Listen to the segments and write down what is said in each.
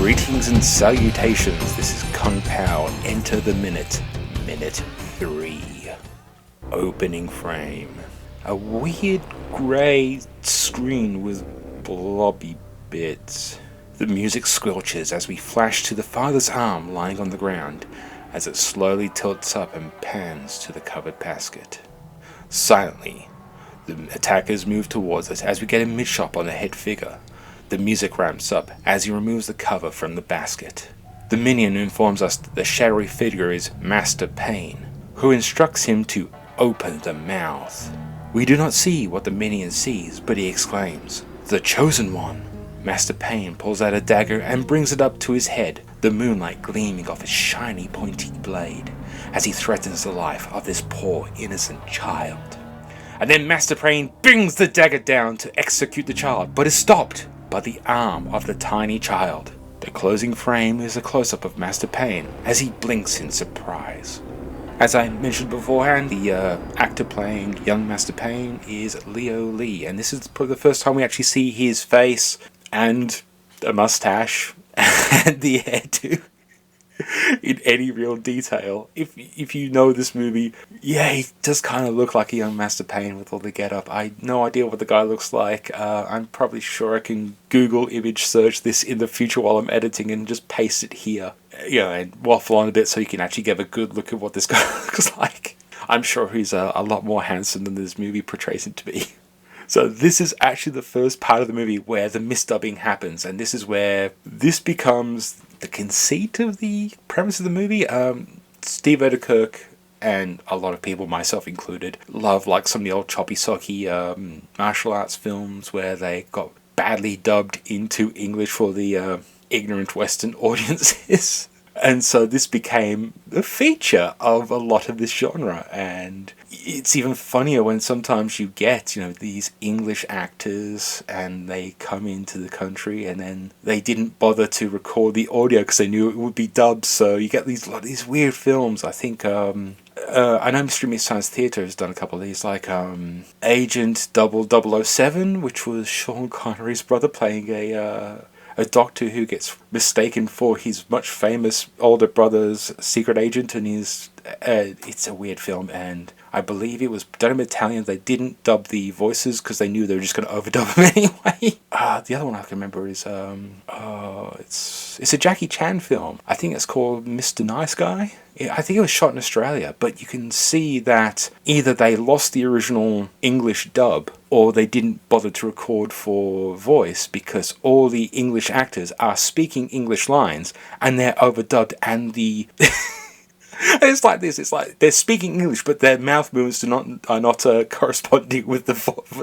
Greetings and salutations, this is Kung Pao, enter the minute. Minute 3. Opening frame. A weird grey screen with blobby bits. The music squelches as we flash to the father's arm lying on the ground as it slowly tilts up and pans to the covered basket. Silently, the attackers move towards us as we get a mid-shot on the head figure. The music ramps up as he removes the cover from the basket. The minion informs us that the shadowy figure is Master Pain, who instructs him to open the mouth. We do not see what the minion sees, but he exclaims, "The Chosen One!" Master Pain pulls out a dagger and brings it up to his head, the moonlight gleaming off his shiny pointy blade, as he threatens the life of this poor innocent child. And then Master Pain brings the dagger down to execute the child, but is stopped by the arm of the tiny child. The closing frame is a close-up of Master Pain as he blinks in surprise. As I mentioned beforehand, the actor playing young Master Pain is Leo Lee, and this is probably the first time we actually see his face and a mustache and the hairdo in any real detail. If you know this movie, yeah, he does kind of look like a young Master Pain with all the get-up. I have no idea what the guy looks like. I'm probably sure I can Google image search this in the future while I'm editing and just paste it here. And waffle on a bit so you can actually get a good look at what this guy looks like. I'm sure he's a lot more handsome than this movie portrays him to be. So this is actually the first part of the movie where the misdubbing happens, and this is where this becomes the conceit of the premise of the movie. Steve Odekirk and a lot of people, myself included, love like some of the old choppy socky martial arts films where they got badly dubbed into English for the ignorant Western audiences. And so this became a feature of a lot of this genre, and it's even funnier when sometimes you get, these English actors and they come into the country and then they didn't bother to record the audio because they knew it would be dubbed, so you get these weird films. I think I know Mystery Meets Science Theatre has done a couple of these, like Agent 007, which was Sean Connery's brother playing a doctor who gets mistaken for his much famous older brother's secret agent, and it's a weird film, and I believe it was done in Italian. They didn't dub the voices because they knew they were just going to overdub them anyway. The other one I can remember is it's a Jackie Chan film. I think it's called Mr. Nice Guy. I think it was shot in Australia, but you can see that either they lost the original English dub or they didn't bother to record for voice because all the English actors are speaking English lines and they're overdubbed, and the it's like this. It's like they're speaking English, but their mouth movements are not corresponding with the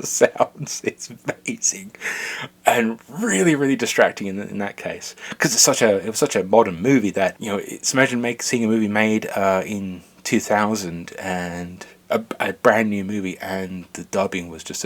sounds. It's amazing, and really, really distracting in that case, because it was such a modern movie that it's imagine seeing a movie made in 2000 and a brand new movie, and the dubbing was just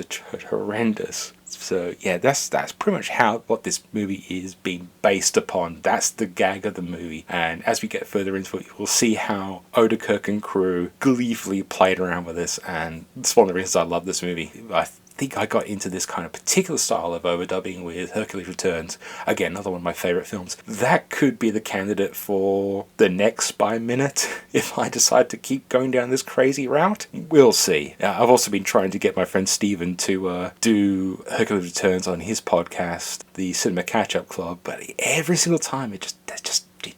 horrendous. So yeah, that's pretty much what this movie is being based upon. That's the gag of the movie, and as we get further into it, we'll see how Odekirk and crew gleefully played around with this, and it's one of the reasons I love this movie. I think I got into this kind of particular style of overdubbing with Hercules Returns. Again, another one of my favourite films. That could be the candidate for the next Spy Minute if I decide to keep going down this crazy route. We'll see. I've also been trying to get my friend Steven to do Hercules Returns on his podcast, the Cinema Catch-Up Club, but every single time it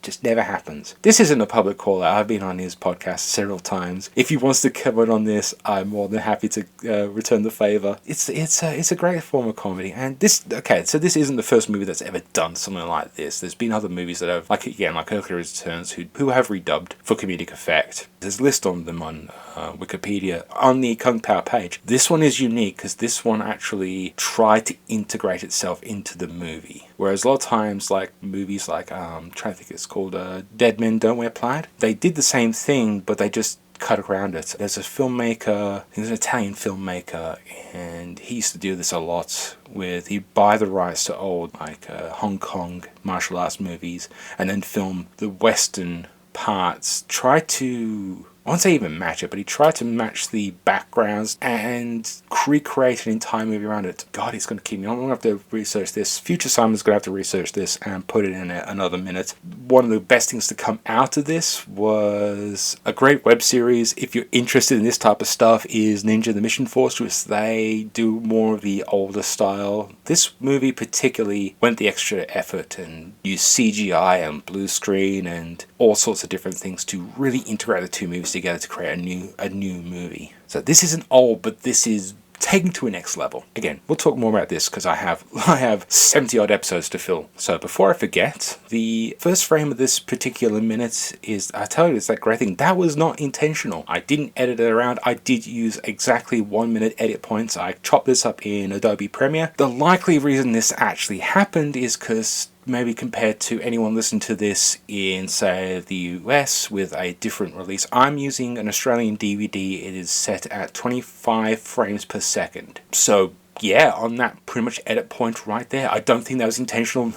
just never happens. This isn't a public call out. I've been on his podcast several times. If he wants to come in on this, I'm more than happy to return the favour. It's a great form of comedy, and this isn't the first movie that's ever done something like this. There's been other movies that have, like Hercules Returns, who have redubbed for comedic effect. There's a list on them on Wikipedia on the Kung Pao page. This one is unique because this one actually tried to integrate itself into the movie. Whereas a lot of times, like movies like, I'm trying to think, it's called Dead Men Don't Wear Plaid. They did the same thing, but they just cut around it. There's a filmmaker, he's an Italian filmmaker, and he used to do this a lot he'd buy the rights to old, like Hong Kong martial arts movies, and then film the Western parts, try to I won't say even match it, but he tried to match the backgrounds and recreate an entire movie around it. God, he's going to keep me. I'm going to have to research this. Future Simon's going to have to research this and put it in another minute. One of the best things to come out of this was a great web series. If you're interested in this type of stuff, is Ninja the Mission Fortress. They do more of the older style. This movie particularly went the extra effort and used CGI and blue screen and all sorts of different things to really integrate the two movies together to create a new movie. So this isn't old, but this is taken to a next level. Again, we'll talk more about this because I have 70 odd episodes to fill. So before I forget, the first frame of this particular minute is, I tell you, it's that great thing. That was not intentional. I didn't edit it around. I did use exactly 1 minute edit points. I chopped this up in Adobe Premiere. The likely reason this actually happened is because maybe compared to anyone listening to this in, say, the US with a different release, I'm using an Australian DVD. It is set at 25 frames per second. So yeah, on that pretty much edit point right there, I don't think that was intentional.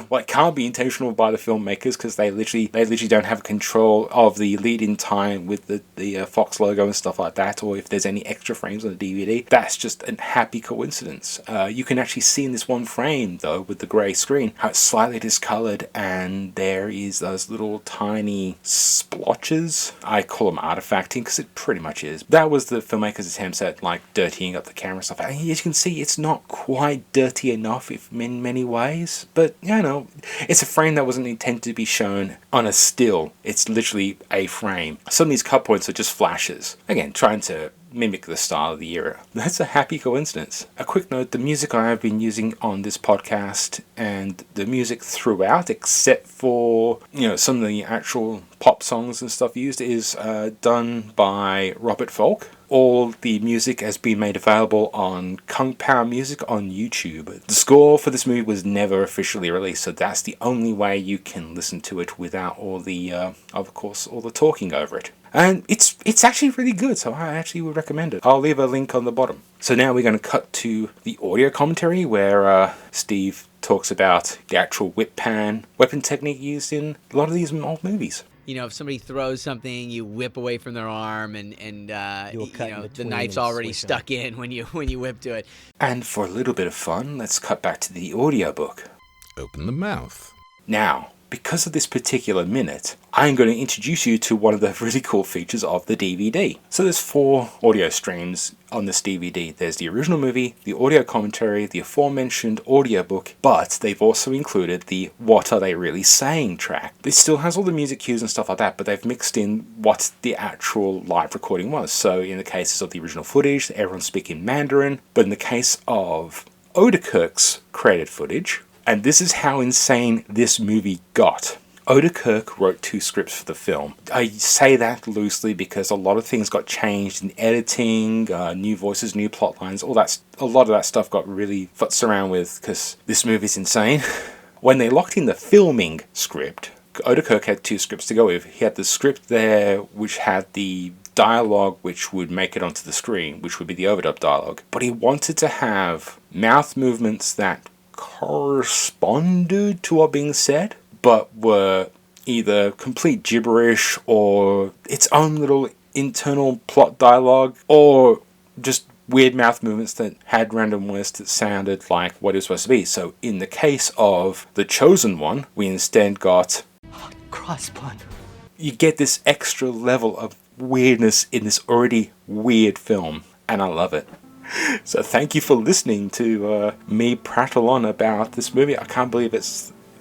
Well, it can't be intentional by the filmmakers because they literally don't have control of the lead-in time with the Fox logo and stuff like that, or if there's any extra frames on the DVD. That's just a happy coincidence. You can actually see in this one frame, though, with the grey screen, how it's slightly discolored, and there is those little tiny splotches. I call them artifacting because it pretty much is. That was the filmmakers' attempts at like dirtying up the camera stuff. And as you can see, it's not quite dirty enough in many ways, but you know, it's a frame that wasn't intended to be shown on a still. It's literally a frame. Some of these cut points are just flashes. Again, trying to mimic the style of the era. That's a happy coincidence. A quick note, the music I have been using on this podcast and the music throughout, except for, you know, some of the actual pop songs and stuff used, is done by Robert Falk. All the music has been made available on Kung Pao Music on YouTube. The score for this movie was never officially released, so that's the only way you can listen to it without all the, of course, all the talking over it. And it's actually really good, so I actually would recommend it. I'll leave a link on the bottom. So now we're going to cut to the audio commentary where Steve talks about the actual whip pan weapon technique used in a lot of these old movies. You know, if somebody throws something, you whip away from their arm, and you know, the knife's already stuck in when you whip to it. And for a little bit of fun, let's cut back to the audiobook. Open the mouth. Now, because of this particular minute, I'm going to introduce you to one of the really cool features of the DVD. So there's 4 audio streams on this DVD. There's the original movie, the audio commentary, the aforementioned audiobook, but they've also included the What Are They Really Saying track. This still has all the music cues and stuff like that, but they've mixed in what the actual live recording was. So in the cases of the original footage, everyone's speaking Mandarin, but in the case of Odenkirk's created footage, and this is how insane this movie got. Odenkirk wrote 2 scripts for the film. I say that loosely because a lot of things got changed in editing, new voices, new plot lines, all that. A lot of that stuff got really futzed around with because this movie's insane. When they locked in the filming script, Odenkirk had 2 scripts to go with. He had the script there which had the dialogue which would make it onto the screen, which would be the overdub dialogue. But he wanted to have mouth movements that corresponded to what being said, but were either complete gibberish or its own little internal plot dialogue, or just weird mouth movements that had random words that sounded like what it was supposed to be. So in the case of The Chosen One, we instead got crossbun. You get this extra level of weirdness in this already weird film, and I love it. So thank you for listening to me prattle on about this movie. I can't believe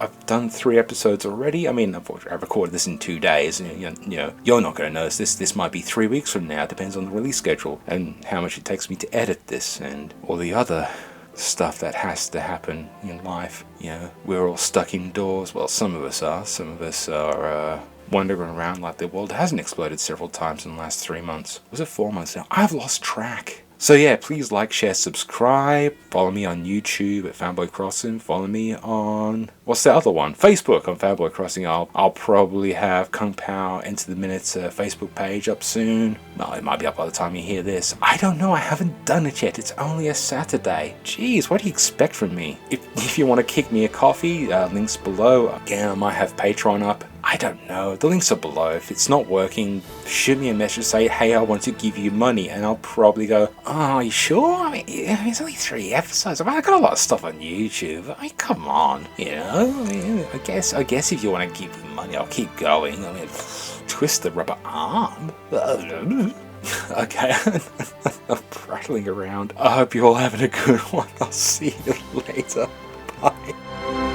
I've done 3 episodes already. I mean, unfortunately, I recorded this in 2 days. And, you know, you're not going to notice this. This might be 3 weeks from now. It depends on the release schedule and how much it takes me to edit this and all the other stuff that has to happen in life. You know, we're all stuck indoors. Well, some of us are. Some of us are wandering around like the world hasn't exploded several times in the last 3 months. Was it 4 months now? I've lost track. So yeah, please like, share, subscribe. Follow me on YouTube at Fanboy Crossing. Follow me on, what's the other one? Facebook on Fanboy Crossing. I'll probably have Kung Pao Enter the Minutes Facebook page up soon. Well, it might be up by the time you hear this. I don't know, I haven't done it yet. It's only a Saturday. Jeez, what do you expect from me? If you want to kick me a coffee, links below. Again, I might have Patreon up. I don't know. The links are below. If it's not working, shoot me a message, say, hey, I want to give you money, and I'll probably go, oh, are you sure? I mean, it's only 3 episodes. I mean, I got a lot of stuff on YouTube. I mean, come on, you know? I mean, I guess if you want to give me money, I'll keep going. I mean, twist the rubber arm. Okay, I'm prattling around. I hope you're all having a good one. I'll see you later. Bye.